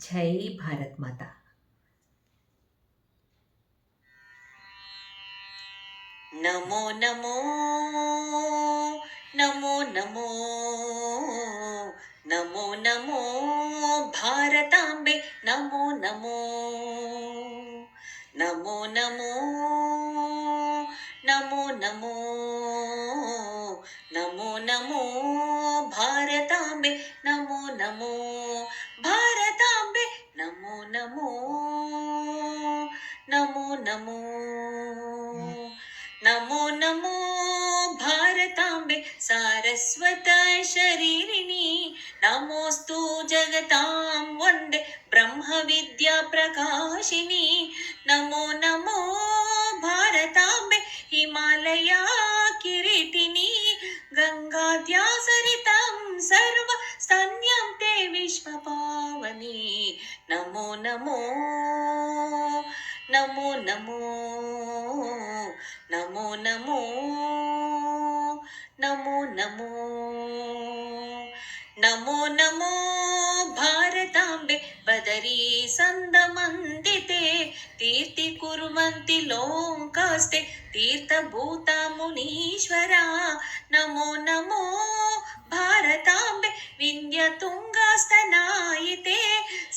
जय भारत माता। नमो नमो नमो नमो नमो नमो भारतांबे नमो नमो नमो नमो नमो नमो नमो नमो भारतांबे नमो नमो भारतांबे नमो नमो नमो नमो नमो नमो भारतांबे सारस्वत शरीरिणी नमोस्तु जगतां वन्दे ब्रह्म विद्या प्रकाशिनी नमो नमो भारतांबे हिमालया किरीटिनी गंगाद्या सरितं सर्व स्तन्यं ते विश्वपावनी नमो नमो नमो नमो नमो नमो नमो नमो नमो नमो भारतांबे बदरी संदमन्दिते तीर्थि कुर्वन्ति लोकास्ते तीर्थभूता मुनीश्वरा नमो नमो भारतांबे विन्ध्यतुङ्गास्तनायिते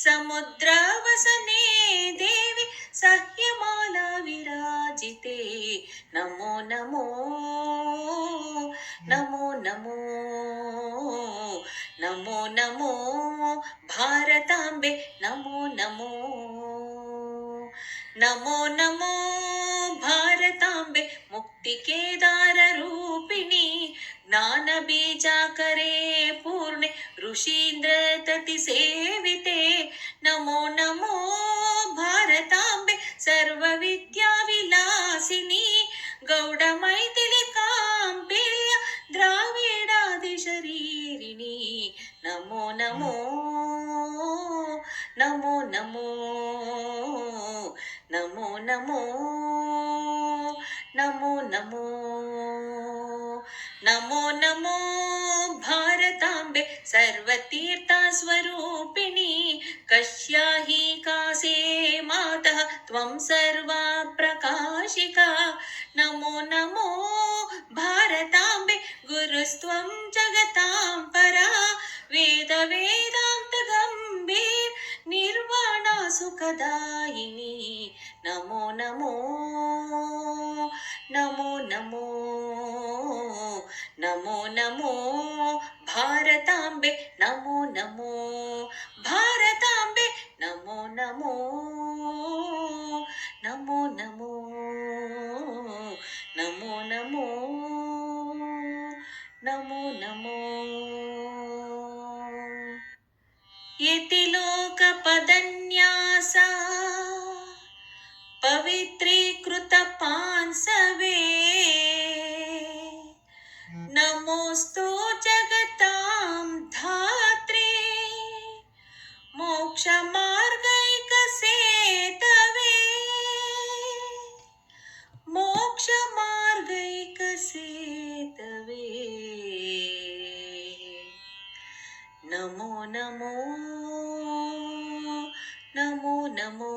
समुद्रवसने देवी सह्यमाला विराजिते नमो नमो नमो नमो नमो नमो भारतांबे नमो नमो नमो नमो भारतांबे मुक्तिकेदार रूपिणी ज्ञानबीजाकरे पूर्णे ऋषीन्द्र तति सेविते नमो नमो भारतांबे सर्वविद्याविलासिनी गौडमैथिलिकाम्बेल्य द्राविडादिशरीरिणी नमो नमो नमो नमो नमो नमो नमो नमो नमो नमो भारतांबे सर्वतीर्थस्वरूपिणी कस्याहि कासे मातः त्वं सर्वा प्रकाशिका नमो नमो भारतांबे गुरुस्त्वं जगतां परा वेद वेदान्त गम्भीर निर्वाणा सुखदायिनी नमो नमो नमो नमो नमो नमो भारतांबे नमो नमो भारतांबे नमो नमो नमो नमो नमो नमो नमो नमो येति लोकपदन्यासा पवित्रीकृत पांसवे नमोस्तु जगतां धात्रे मोक्षमार्गैकसेतवे मोक्षमार्गैकसेतवे नमो नमो नमो नमो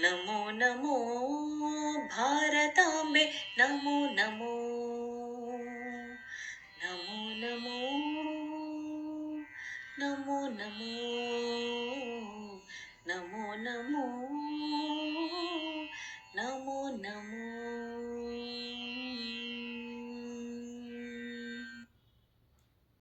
नमो नमो भारतांबे नमो नमो नमो नमो नमो नमो